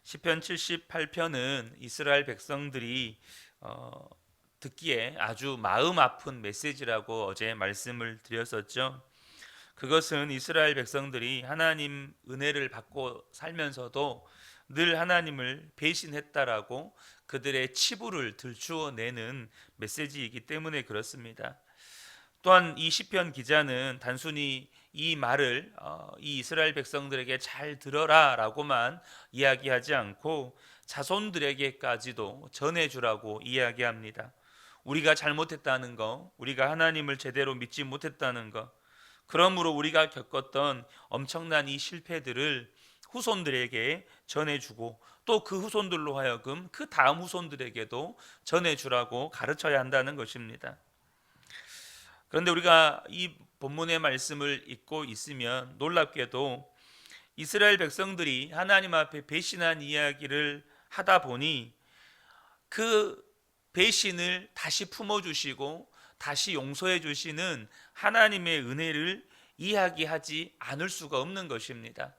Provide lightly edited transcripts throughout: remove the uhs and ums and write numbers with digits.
시편 78편은 이스라엘 백성들이 듣기에 아주 마음 아픈 메시지라고 어제 말씀을 드렸었죠. 그것은 이스라엘 백성들이 하나님 은혜를 받고 살면서도 늘 하나님을 배신했다라고 그들의 치부를 들추어내는 메시지이기 때문에 그렇습니다. 또한 이 시편 기자는 단순히 이 말을 이 이스라엘 백성들에게 잘 들어라라고만 이야기하지 않고 자손들에게까지도 전해주라고 이야기합니다. 우리가 잘못했다는 거, 우리가 하나님을 제대로 믿지 못했다는 거, 그러므로 우리가 겪었던 엄청난 이 실패들을 후손들에게 전해주고 또 그 후손들로 하여금 그 다음 후손들에게도 전해주라고 가르쳐야 한다는 것입니다. 그런데 우리가 이 본문의 말씀을 읽고 있으면 놀랍게도 이스라엘 백성들이 하나님 앞에 배신한 이야기를 하다 보니 그 배신을 다시 품어주시고 다시 용서해 주시는 하나님의 은혜를 이야기하지 않을 수가 없는 것입니다.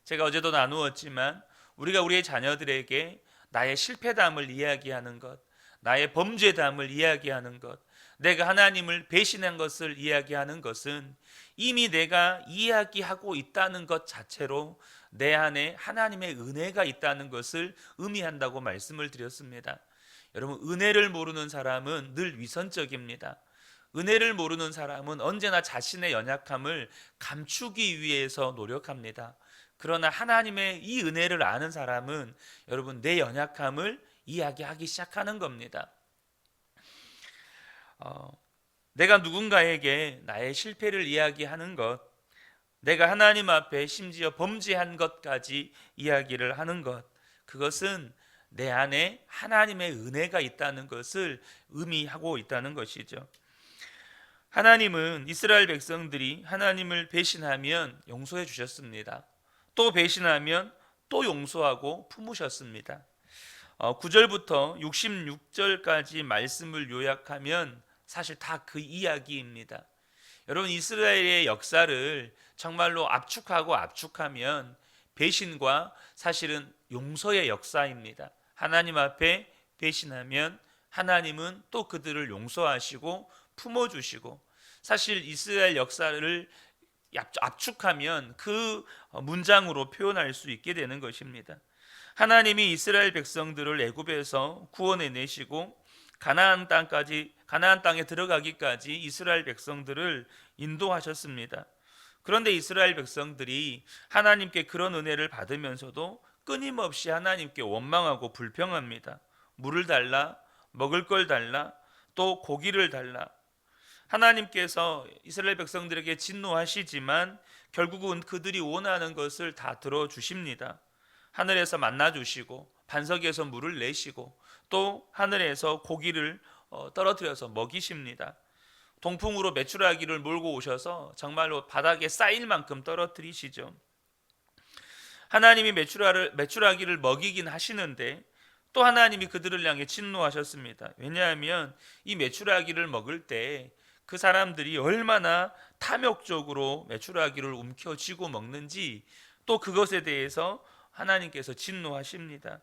제가 어제도 나누었지만 우리가 우리의 자녀들에게 나의 실패담을 이야기하는 것, 나의 범죄담을 이야기하는 것, 내가 하나님을 배신한 것을 이야기하는 것은 이미 내가 이야기하고 있다는 것 자체로 내 안에 하나님의 은혜가 있다는 것을 의미한다고 말씀을 드렸습니다. 여러분, 은혜를 모르는 사람은 늘 위선적입니다. 은혜를 모르는 사람은 언제나 자신의 연약함을 감추기 위해서 노력합니다. 그러나 하나님의 이 은혜를 아는 사람은 여러분 내 연약함을 이야기하기 시작하는 겁니다. 내가 누군가에게 나의 실패를 이야기하는 것, 내가 하나님 앞에 심지어 범죄한 것까지 이야기를 하는 것, 그것은 내 안에 하나님의 은혜가 있다는 것을 의미하고 있다는 것이죠. 하나님은 이스라엘 백성들이 하나님을 배신하면 용서해 주셨습니다. 또 배신하면 또 용서하고 품으셨습니다. 9절부터 66절까지 말씀을 요약하면 사실 다 그 이야기입니다. 여러분, 이스라엘의 역사를 정말로 압축하면 배신과 사실은 용서의 역사입니다. 하나님 앞에 배신하면 하나님은 또 그들을 용서하시고 품어주시고, 사실 이스라엘 역사를 압축하면 그 문장으로 표현할 수 있게 되는 것입니다. 하나님이 이스라엘 백성들을 애굽에서 구원해 내시고 가나안 땅에 들어가기까지 이스라엘 백성들을 인도하셨습니다. 그런데 이스라엘 백성들이 하나님께 그런 은혜를 받으면서도 끊임없이 하나님께 원망하고 불평합니다. 물을 달라, 먹을 걸 달라, 또 고기를 달라. 하나님께서 이스라엘 백성들에게 진노하시지만 결국은 그들이 원하는 것을 다 들어주십니다. 하늘에서 만나 주시고 반석에서 물을 내시고 또 하늘에서 고기를 떨어뜨려서 먹이십니다. 동풍으로 메추라기를 몰고 오셔서 정말로 바닥에 쌓일 만큼 떨어뜨리시죠. 하나님이 메추라기를 먹이긴 하시는데 또 하나님이 그들을 향해 진노하셨습니다. 왜냐하면 이 메추라기를 먹을 때 그 사람들이 얼마나 탐욕적으로 메추라기를 움켜쥐고 먹는지 또 그것에 대해서 하나님께서 진노하십니다.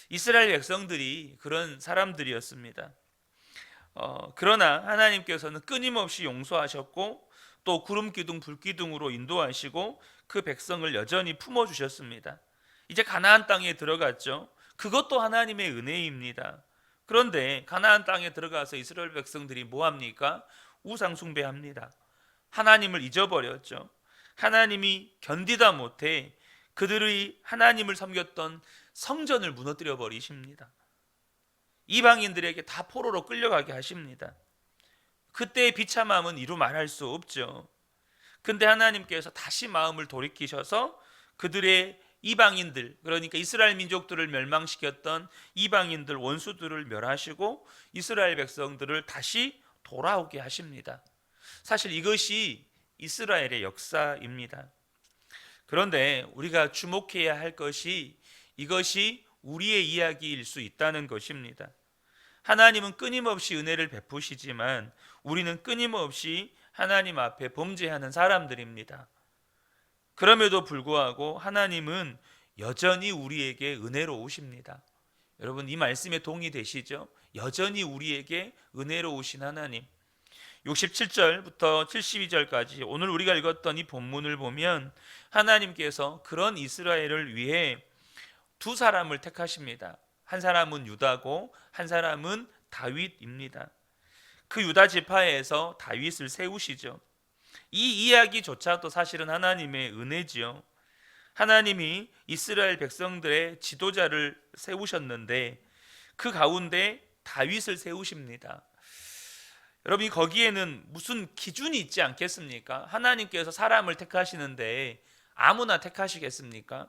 이스라엘 백성들이 그런 사람들이었습니다. 그러나 하나님께서는 끊임없이 용서하셨고 또 구름 기둥 불 기둥으로 인도하시고 그 백성을 여전히 품어주셨습니다. 이제 가나안 땅에 들어갔죠. 그것도 하나님의 은혜입니다. 그런데 가나안 땅에 들어가서 이스라엘 백성들이 뭐합니까? 우상 숭배합니다. 하나님을 잊어버렸죠. 하나님이 견디다 못해 그들이 하나님을 섬겼던 성전을 무너뜨려 버리십니다. 이방인들에게 다 포로로 끌려가게 하십니다. 그때의 비참함은 이루 말할 수 없죠. 근데 하나님께서 다시 마음을 돌이키셔서 그들의 이방인들, 그러니까 이스라엘 민족들을 멸망시켰던 이방인들 원수들을 멸하시고 이스라엘 백성들을 다시 돌아오게 하십니다. 사실 이것이 이스라엘의 역사입니다. 그런데 우리가 주목해야 할 것이 이것이 우리의 이야기일 수 있다는 것입니다. 하나님은 끊임없이 은혜를 베푸시지만 우리는 끊임없이 하나님 앞에 범죄하는 사람들입니다. 그럼에도 불구하고 하나님은 여전히 우리에게 은혜로우십니다. 여러분 이 말씀에 동의되시죠? 여전히 우리에게 은혜로우신 하나님. 67절부터 72절까지 오늘 우리가 읽었던 이 본문을 보면 하나님께서 그런 이스라엘을 위해 두 사람을 택하십니다. 한 사람은 유다고 한 사람은 다윗입니다. 그 유다 지파에서 다윗을 세우시죠. 이 이야기조차도 사실은 하나님의 은혜지요. 하나님이 이스라엘 백성들의 지도자를 세우셨는데 그 가운데 다윗을 세우십니다. 여러분 거기에는 무슨 기준이 있지 않겠습니까? 하나님께서 사람을 택하시는데 아무나 택하시겠습니까?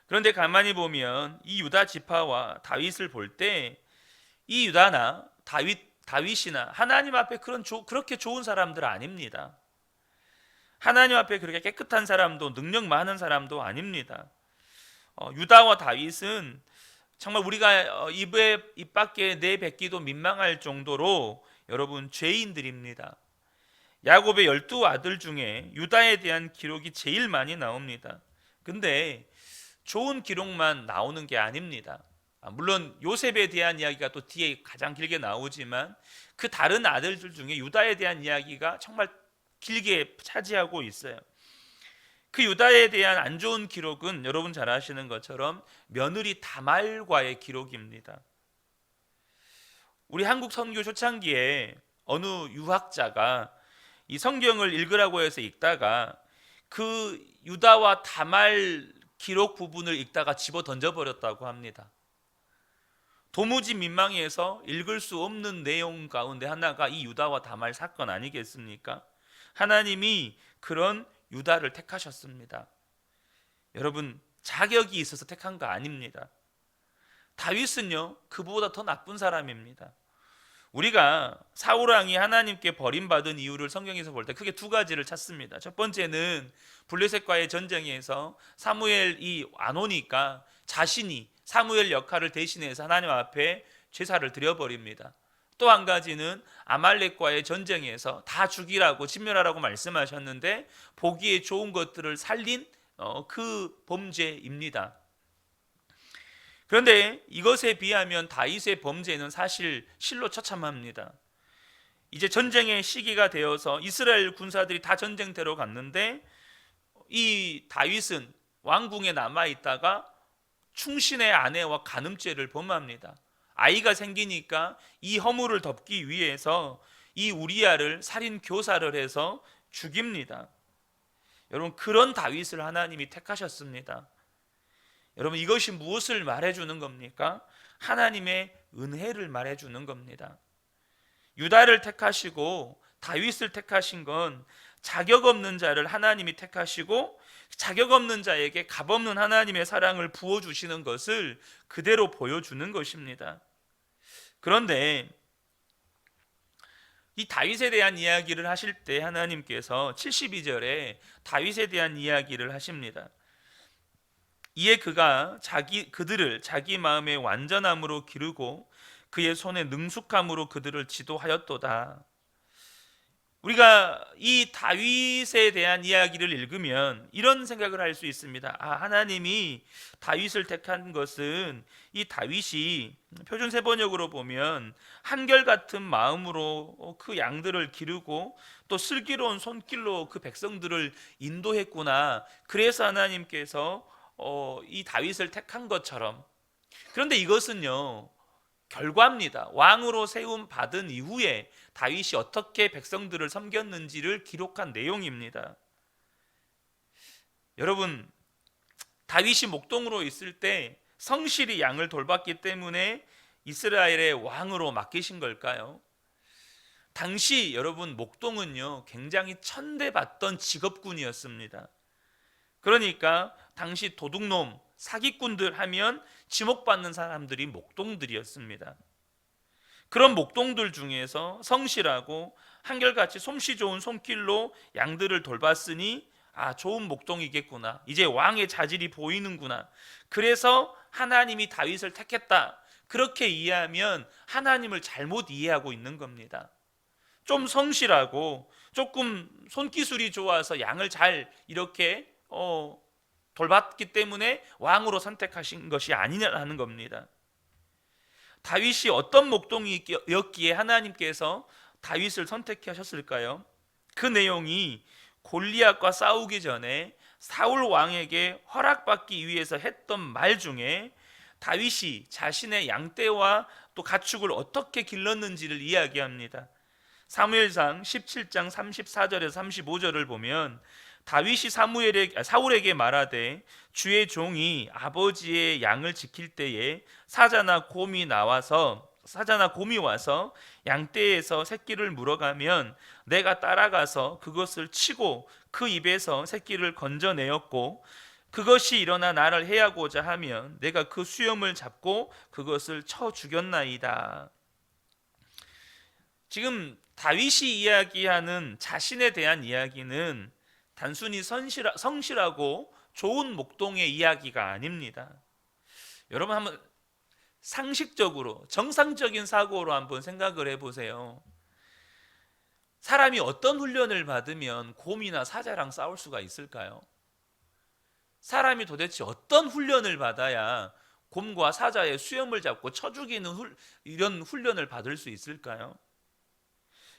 그런데 가만히 보면 이 유다 지파와 다윗을 볼 때 이 유다나 다윗이나 하나님 앞에 그렇게 좋은 사람들 아닙니다. 하나님 앞에 그렇게 깨끗한 사람도 능력 많은 사람도 아닙니다. 유다와 다윗은 정말 우리가 입 밖에 내뱉기도 민망할 정도로 여러분 죄인들입니다. 야곱의 12아들 중에 유다에 대한 기록이 제일 많이 나옵니다. 근데 좋은 기록만 나오는 게 아닙니다. 물론 요셉에 대한 이야기가 또 뒤에 가장 길게 나오지만 그 다른 아들들 중에 유다에 대한 이야기가 정말 길게 차지하고 있어요. 그 유다에 대한 안 좋은 기록은 여러분 잘 아시는 것처럼 며느리 다말과의 기록입니다. 우리 한국 선교 초창기에 어느 유학자가 이 성경을 읽으라고 해서 읽다가 그 유다와 다말 기록 부분을 읽다가 집어 던져버렸다고 합니다. 도무지 민망해서 읽을 수 없는 내용 가운데 하나가 이 유다와 다말 사건 아니겠습니까? 하나님이 그런 유다를 택하셨습니다. 여러분 자격이 있어서 택한 거 아닙니다. 다윗은요 그보다 더 나쁜 사람입니다. 우리가 사울 왕이 하나님께 버림받은 이유를 성경에서 볼 때 크게 두 가지를 찾습니다. 첫 번째는 블레셋과의 전쟁에서 사무엘이 안 오니까 자신이 사무엘 역할을 대신해서 하나님 앞에 제사를 드려버립니다. 또 한 가지는 아말렉과의 전쟁에서 다 죽이라고 진멸하라고 말씀하셨는데 보기에 좋은 것들을 살린 그 범죄입니다. 그런데 이것에 비하면 다윗의 범죄는 사실 실로 처참합니다. 이제 전쟁의 시기가 되어서 이스라엘 군사들이 다 전쟁터로 갔는데 이 다윗은 왕궁에 남아있다가 충신의 아내와 간음죄를 범합니다. 아이가 생기니까 이 허물을 덮기 위해서 이 우리야를 살인 교사를 해서 죽입니다. 여러분 그런 다윗을 하나님이 택하셨습니다. 여러분 이것이 무엇을 말해주는 겁니까? 하나님의 은혜를 말해주는 겁니다. 유다를 택하시고 다윗을 택하신 건 자격 없는 자를 하나님이 택하시고 자격 없는 자에게 값없는 하나님의 사랑을 부어주시는 것을 그대로 보여주는 것입니다. 그런데 이 다윗에 대한 이야기를 하실 때 하나님께서 72절에 다윗에 대한 이야기를 하십니다. 이에 그가 그들을 자기 마음의 완전함으로 기르고 그의 손의 능숙함으로 그들을 지도하였도다. 우리가 이 다윗에 대한 이야기를 읽으면 이런 생각을 할 수 있습니다. 하나님이 다윗을 택한 것은 이 다윗이 표준 세번역으로 보면 한결같은 마음으로 그 양들을 기르고 또 슬기로운 손길로 그 백성들을 인도했구나. 그래서 하나님께서 이 다윗을 택한 것처럼. 그런데 이것은요 결과입니다. 왕으로 세움 받은 이후에 다윗이 어떻게 백성들을 섬겼는지를 기록한 내용입니다. 여러분 다윗이 목동으로 있을 때 성실히 양을 돌봤기 때문에 이스라엘의 왕으로 맡기신 걸까요? 당시 여러분 목동은요 굉장히 천대받던 직업군이었습니다. 그러니까 당시 도둑놈 사기꾼들 하면 지목받는 사람들이 목동들이었습니다. 그런 목동들 중에서 성실하고 한결같이 솜씨 좋은 손길로 양들을 돌봤으니 좋은 목동이겠구나. 이제 왕의 자질이 보이는구나. 그래서 하나님이 다윗을 택했다. 그렇게 이해하면 하나님을 잘못 이해하고 있는 겁니다. 좀 성실하고 조금 손기술이 좋아서 양을 잘 이렇게 돌봤기 때문에 왕으로 선택하신 것이 아니냐는 겁니다. 다윗이 어떤 목동이었기에 하나님께서 다윗을 선택하셨을까요? 그 내용이 골리앗과 싸우기 전에 사울 왕에게 허락받기 위해서 했던 말 중에 다윗이 자신의 양떼와 또 가축을 어떻게 길렀는지를 이야기합니다. 사무엘상 17장 34절에서 35절을 보면 다윗이 사울에게 말하되 주의 종이 아버지의 양을 지킬 때에 사자나 곰이 와서 양떼에서 새끼를 물어가면 내가 따라가서 그것을 치고 그 입에서 새끼를 건져내었고 그것이 일어나 나를 해하고자 하면 내가 그 수염을 잡고 그것을 쳐 죽였나이다. 지금 다윗이 이야기하는 자신에 대한 이야기는 단순히 성실하고 좋은 목동의 이야기가 아닙니다. 여러분 한번 상식적으로 정상적인 사고로 한번 생각을 해보세요. 사람이 어떤 훈련을 받으면 곰이나 사자랑 싸울 수가 있을까요? 사람이 도대체 어떤 훈련을 받아야 곰과 사자의 수염을 잡고 쳐 죽이는 이런 훈련을 받을 수 있을까요?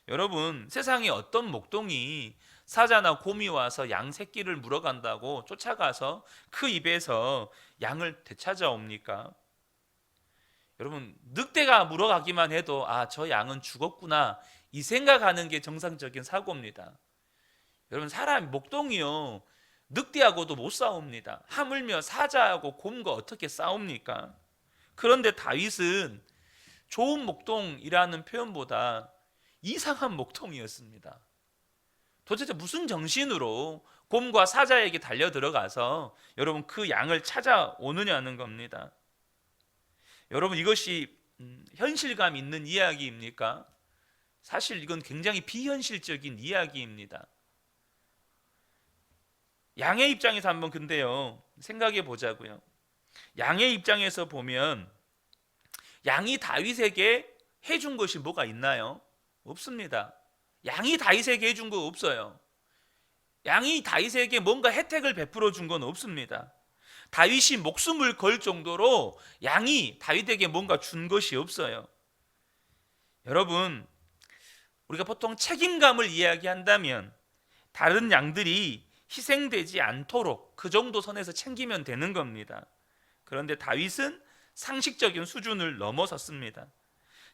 여러분, 세상에 어떤 목동이 사자나 곰이 와서 양 새끼를 물어간다고 쫓아가서 그 입에서 양을 되찾아옵니까? 여러분, 늑대가 물어가기만 해도 저 양은 죽었구나 이 생각하는 게 정상적인 사고입니다. 여러분, 사람 목동이요 늑대하고도 못 싸웁니다. 하물며 사자하고 곰과 어떻게 싸웁니까? 그런데 다윗은 좋은 목동이라는 표현보다 이상한 목동이었습니다. 도대체 무슨 정신으로 곰과 사자에게 달려 들어가서 여러분 그 양을 찾아오느냐는 겁니다. 여러분, 이것이 현실감 있는 이야기입니까? 사실 이건 굉장히 비현실적인 이야기입니다. 양의 입장에서 한번 근데요 생각해 보자고요. 양의 입장에서 보면 양이 다윗에게 해준 것이 뭐가 있나요? 없습니다. 양이 다윗에게 해준 거 없어요. 양이 다윗에게 뭔가 혜택을 베풀어 준 건 없습니다. 다윗이 목숨을 걸 정도로 양이 다윗에게 뭔가 준 것이 없어요. 여러분, 우리가 보통 책임감을 이야기한다면 다른 양들이 희생되지 않도록 그 정도 선에서 챙기면 되는 겁니다. 그런데 다윗은 상식적인 수준을 넘어섰습니다.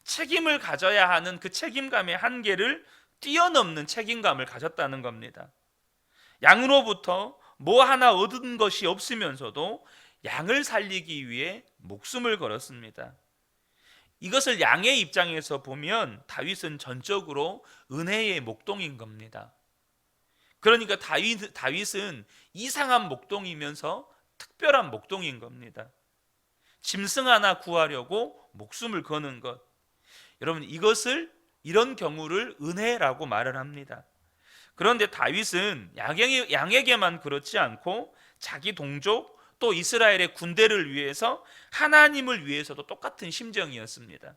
책임을 가져야 하는 그 책임감의 한계를 뛰어넘는 책임감을 가졌다는 겁니다. 양으로부터 뭐 하나 얻은 것이 없으면서도 양을 살리기 위해 목숨을 걸었습니다. 이것을 양의 입장에서 보면 다윗은 전적으로 은혜의 목동인 겁니다. 그러니까 다윗은 이상한 목동이면서 특별한 목동인 겁니다. 짐승 하나 구하려고 목숨을 거는 것, 여러분 이런 경우를 은혜라고 말을 합니다. 그런데 다윗은 양에게만 그렇지 않고 자기 동족 또 이스라엘의 군대를 위해서 하나님을 위해서도 똑같은 심정이었습니다.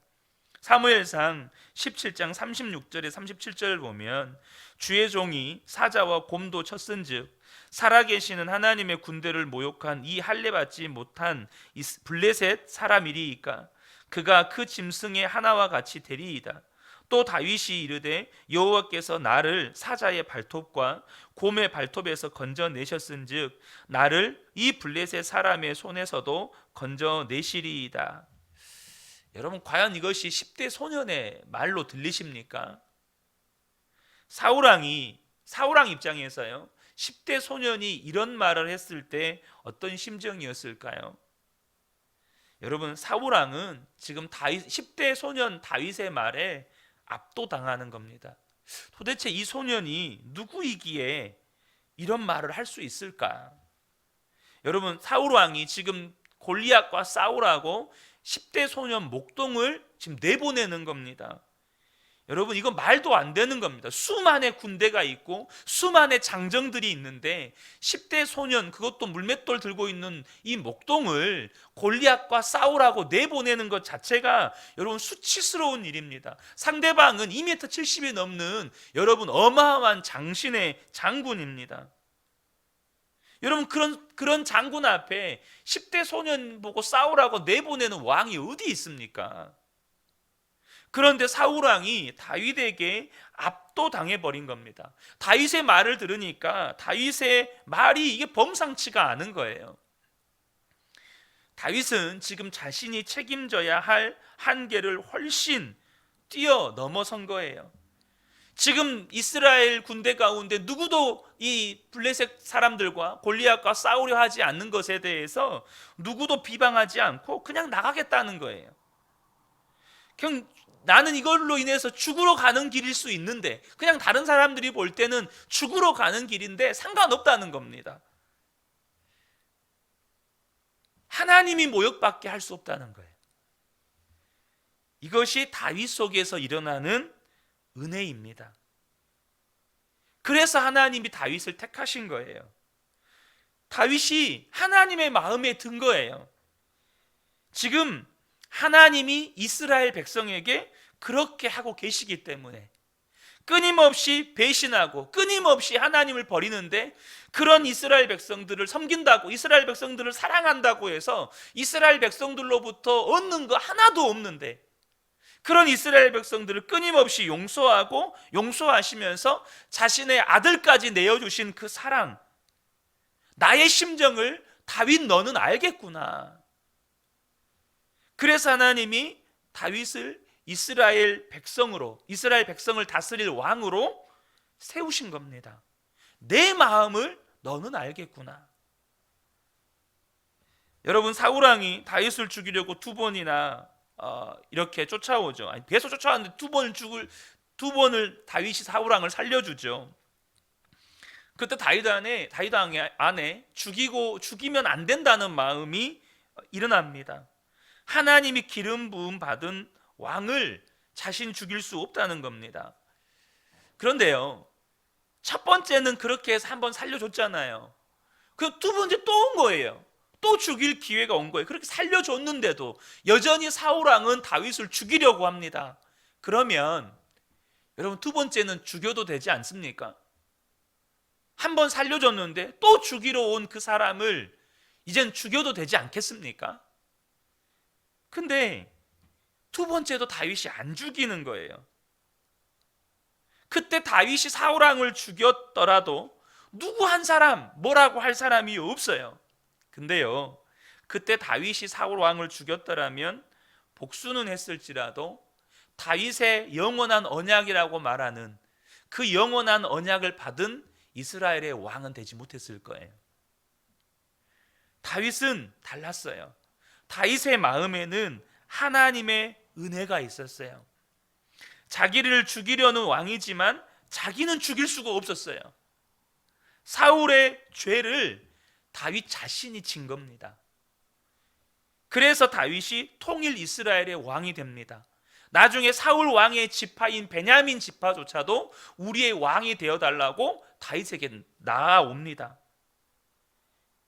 사무엘상 17장 36절에 37절을 보면 주의 종이 사자와 곰도 쳤은즉 살아계시는 하나님의 군대를 모욕한 이 할례받지 못한 이 블레셋 사람이리이까 그가 그 짐승의 하나와 같이 되리이다. 또 다윗이 이르되 여호와께서 나를 사자의 발톱과 곰의 발톱에서 건져내셨은즉 나를 이 블레셋 사람의 손에서도 건져내시리이다. 여러분, 과연 이것이 10대 소년의 말로 들리십니까? 사울왕 입장에서요 10대 소년이 이런 말을 했을 때 어떤 심정이었을까요? 여러분, 사울왕은 지금 10대 소년 다윗의 말에 압도당하는 겁니다. 도대체 이 소년이 누구이기에 이런 말을 할 수 있을까? 여러분, 사울왕이 지금 골리앗과 싸우라고 10대 소년 목동을 지금 내보내는 겁니다. 여러분, 이건 말도 안 되는 겁니다. 수만의 군대가 있고 수만의 장정들이 있는데 10대 소년, 그것도 물맷돌 들고 있는 이 목동을 골리앗과 싸우라고 내보내는 것 자체가 여러분 수치스러운 일입니다. 상대방은 2m 70이 넘는 여러분 어마어마한 장신의 장군입니다. 여러분, 그런 장군 앞에 10대 소년 보고 싸우라고 내보내는 왕이 어디 있습니까? 그런데 사울 왕이 다윗에게 압도당해 버린 겁니다. 다윗의 말을 들으니까 다윗의 말이 이게 범상치가 않은 거예요. 다윗은 지금 자신이 책임져야 할 한계를 훨씬 뛰어넘어선 거예요. 지금 이스라엘 군대 가운데 누구도 이 블레셋 사람들과 골리앗과 싸우려 하지 않는 것에 대해서 누구도 비방하지 않고 그냥 나가겠다는 거예요. 그냥 나는 이걸로 인해서 죽으러 가는 길일 수 있는데, 그냥 다른 사람들이 볼 때는 죽으러 가는 길인데 상관없다는 겁니다. 하나님이 모욕받게 할 수 없다는 거예요. 이것이 다윗 속에서 일어나는 은혜입니다. 그래서 하나님이 다윗을 택하신 거예요. 다윗이 하나님의 마음에 든 거예요. 지금 하나님이 이스라엘 백성에게 그렇게 하고 계시기 때문에, 끊임없이 배신하고 끊임없이 하나님을 버리는데, 그런 이스라엘 백성들을 섬긴다고, 이스라엘 백성들을 사랑한다고 해서 이스라엘 백성들로부터 얻는 거 하나도 없는데, 그런 이스라엘 백성들을 끊임없이 용서하고 용서하시면서 자신의 아들까지 내어주신 그 사랑, 나의 심정을 다윗 너는 알겠구나. 그래서 하나님이 다윗을 이스라엘 백성을 다스릴 왕으로 세우신 겁니다. 내 마음을 너는 알겠구나. 여러분, 사울 왕이 다윗을 죽이려고 두 번이나 이렇게 쫓아오죠. 계속 쫓아왔는데 두 번을 다윗이 사울 왕을 살려주죠. 그때 다윗 안에 죽이면 안 된다는 마음이 일어납니다. 하나님이 기름 부음 받은 왕을 자신 죽일 수 없다는 겁니다. 그런데요, 첫 번째는 그렇게 해서 한번 살려줬잖아요. 그 두 번째 또 온 거예요. 또 죽일 기회가 온 거예요. 그렇게 살려줬는데도 여전히 사울 왕은 다윗을 죽이려고 합니다. 그러면 여러분, 두 번째는 죽여도 되지 않습니까? 한 번 살려줬는데 또 죽이러 온 그 사람을 이젠 죽여도 되지 않겠습니까? 근데 두 번째도 다윗이 안 죽이는 거예요. 그때 다윗이 사울 왕을 죽였더라도 누구 한 사람 뭐라고 할 사람이 없어요. 근데요, 그때 다윗이 사울 왕을 죽였더라면 복수는 했을지라도 다윗의 영원한 언약이라고 말하는 그 영원한 언약을 받은 이스라엘의 왕은 되지 못했을 거예요. 다윗은 달랐어요. 다윗의 마음에는 하나님의 은혜가 있었어요. 자기를 죽이려는 왕이지만 자기는 죽일 수가 없었어요. 사울의 죄를 다윗 자신이 진 겁니다. 그래서 다윗이 통일 이스라엘의 왕이 됩니다. 나중에 사울 왕의 지파인 베냐민 지파조차도 우리의 왕이 되어달라고 다윗에게 나아옵니다.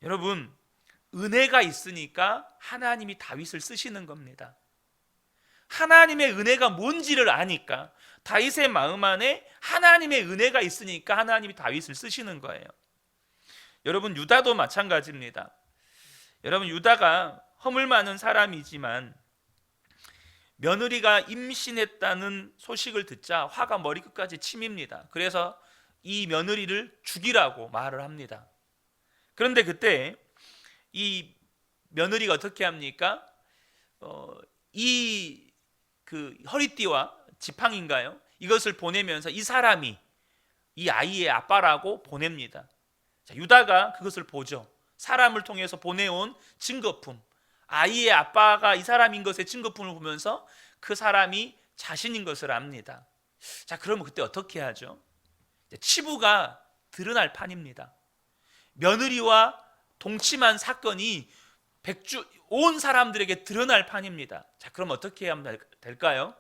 여러분, 은혜가 있으니까 하나님이 다윗을 쓰시는 겁니다. 하나님의 은혜가 뭔지를 아니까, 다윗의 마음 안에 하나님의 은혜가 있으니까 하나님이 다윗을 쓰시는 거예요. 여러분, 유다도 마찬가지입니다. 여러분, 유다가 허물 많은 사람이지만 며느리가 임신했다는 소식을 듣자 화가 머리끝까지 치밉니다. 그래서 이 며느리를 죽이라고 말을 합니다. 그런데 그때 이 며느리가 어떻게 합니까? 그 허리띠와 지팡인가요? 이것을 보내면서 이 사람이 이 아이의 아빠라고 보냅니다. 자, 유다가 그것을 보죠. 사람을 통해서 보내온 증거품, 아이의 아빠가 이 사람인 것의 증거품을 보면서 그 사람이 자신인 것을 압니다. 자, 그러면 그때 어떻게 하죠? 치부가 드러날 판입니다. 며느리와 동침한 사건이 온 사람들에게 드러날 판입니다. 자, 그럼 어떻게 하면 될까요?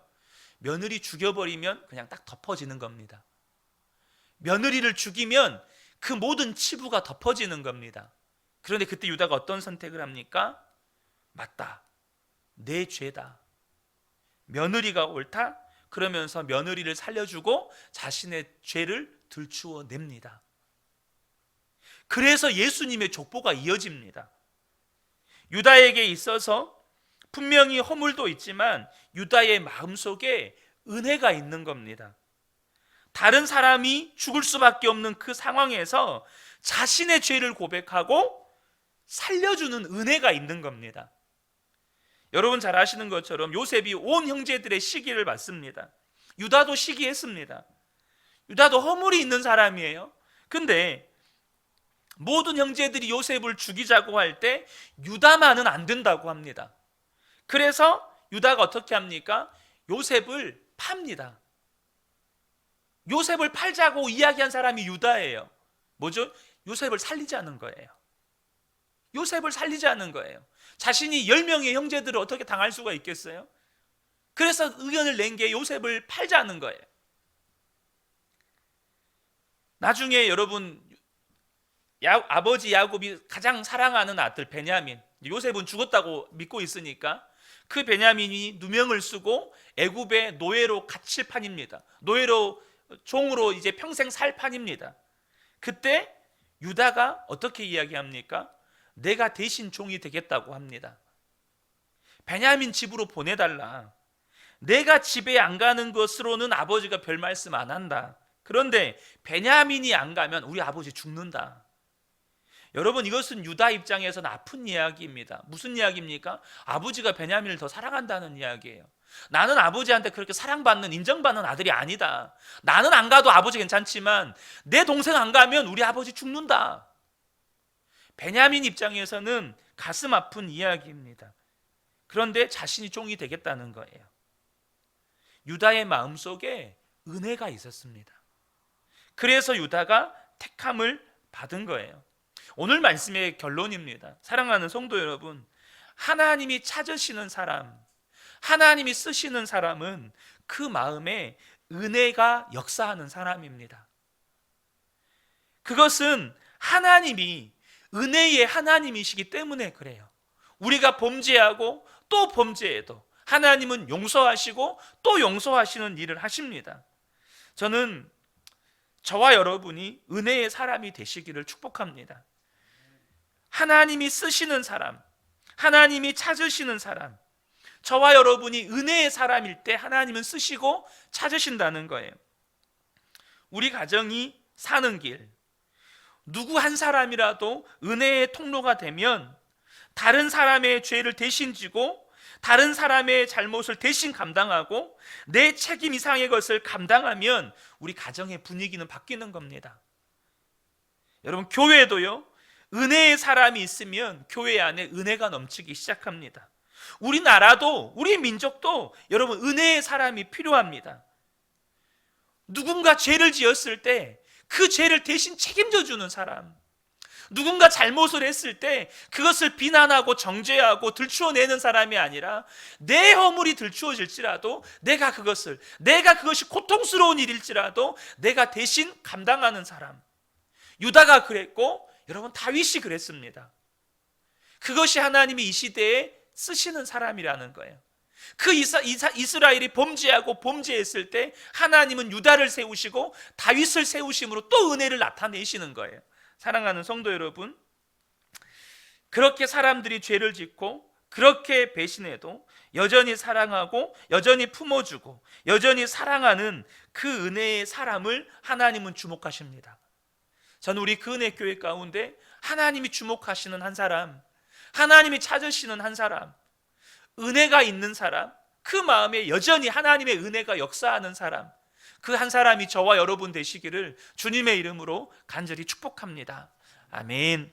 며느리 죽여버리면 그냥 딱 덮어지는 겁니다. 며느리를 죽이면 그 모든 치부가 덮어지는 겁니다. 그런데 그때 유다가 어떤 선택을 합니까? 맞다, 내 죄다, 며느리가 옳다. 그러면서 며느리를 살려주고 자신의 죄를 들추어 냅니다. 그래서 예수님의 족보가 이어집니다. 유다에게 있어서 분명히 허물도 있지만 유다의 마음속에 은혜가 있는 겁니다. 다른 사람이 죽을 수밖에 없는 그 상황에서 자신의 죄를 고백하고 살려주는 은혜가 있는 겁니다. 여러분 잘 아시는 것처럼 요셉이 온 형제들의 시기를 받습니다. 유다도 시기했습니다. 유다도 허물이 있는 사람이에요. 근데 모든 형제들이 요셉을 죽이자고 할 때 유다만은 안 된다고 합니다. 그래서 유다가 어떻게 합니까? 요셉을 팝니다. 요셉을 팔자고 이야기한 사람이 유다예요. 뭐죠? 요셉을 살리자는 거예요. 요셉을 살리자는 거예요. 자신이 10명의 형제들을 어떻게 당할 수가 있겠어요? 그래서 의견을 낸 게 요셉을 팔자는 거예요. 나중에 여러분 아버지 야곱이 가장 사랑하는 아들 베냐민, 요셉은 죽었다고 믿고 있으니까 그 베냐민이 누명을 쓰고 애굽의 노예로 갇힐 판입니다. 노예로 종으로 이제 평생 살 판입니다. 그때 유다가 어떻게 이야기합니까? 내가 대신 종이 되겠다고 합니다. 베냐민 집으로 보내달라. 내가 집에 안 가는 것으로는 아버지가 별 말씀 안 한다. 그런데 베냐민이 안 가면 우리 아버지 죽는다. 여러분 이것은 유다 입장에서는 아픈 이야기입니다. 무슨 이야기입니까? 아버지가 베냐민을 더 사랑한다는 이야기예요. 나는 아버지한테 그렇게 사랑받는 인정받는 아들이 아니다. 나는 안 가도 아버지 괜찮지만 내 동생 안 가면 우리 아버지 죽는다. 베냐민 입장에서는 가슴 아픈 이야기입니다. 그런데 자신이 종이 되겠다는 거예요. 유다의 마음속에 은혜가 있었습니다. 그래서 유다가 택함을 받은 거예요. 오늘 말씀의 결론입니다. 사랑하는 성도 여러분, 하나님이 찾으시는 사람, 하나님이 쓰시는 사람은 그 마음에 은혜가 역사하는 사람입니다. 그것은 하나님이 은혜의 하나님이시기 때문에 그래요. 우리가 범죄하고 또 범죄해도 하나님은 용서하시고 또 용서하시는 일을 하십니다. 저는 저와 여러분이 은혜의 사람이 되시기를 축복합니다. 하나님이 쓰시는 사람, 하나님이 찾으시는 사람, 저와 여러분이 은혜의 사람일 때 하나님은 쓰시고 찾으신다는 거예요. 우리 가정이 사는 길, 누구 한 사람이라도 은혜의 통로가 되면 다른 사람의 죄를 대신 지고 다른 사람의 잘못을 대신 감당하고 내 책임 이상의 것을 감당하면 우리 가정의 분위기는 바뀌는 겁니다. 여러분 교회도요, 은혜의 사람이 있으면 교회 안에 은혜가 넘치기 시작합니다. 우리나라도 우리 민족도 여러분 은혜의 사람이 필요합니다. 누군가 죄를 지었을 때 그 죄를 대신 책임져 주는 사람, 누군가 잘못을 했을 때 그것을 비난하고 정죄하고 들추어내는 사람이 아니라 내 허물이 들추어질지라도 내가 그것이 고통스러운 일일지라도 내가 대신 감당하는 사람. 유다가 그랬고 여러분 다윗이 그랬습니다. 그것이 하나님이 이 시대에 쓰시는 사람이라는 거예요. 그 이스라엘이 범죄했을 때 하나님은 유다를 세우시고 다윗을 세우심으로 또 은혜를 나타내시는 거예요. 사랑하는 성도 여러분, 그렇게 사람들이 죄를 짓고 그렇게 배신해도 여전히 사랑하고 여전히 품어주고 여전히 사랑하는 그 은혜의 사람을 하나님은 주목하십니다. 저는 우리 그 은혜 교회 가운데 하나님이 주목하시는 한 사람, 하나님이 찾으시는 한 사람, 은혜가 있는 사람, 그 마음에 여전히 하나님의 은혜가 역사하는 사람, 그 한 사람이 저와 여러분 되시기를 주님의 이름으로 간절히 축복합니다. 아멘.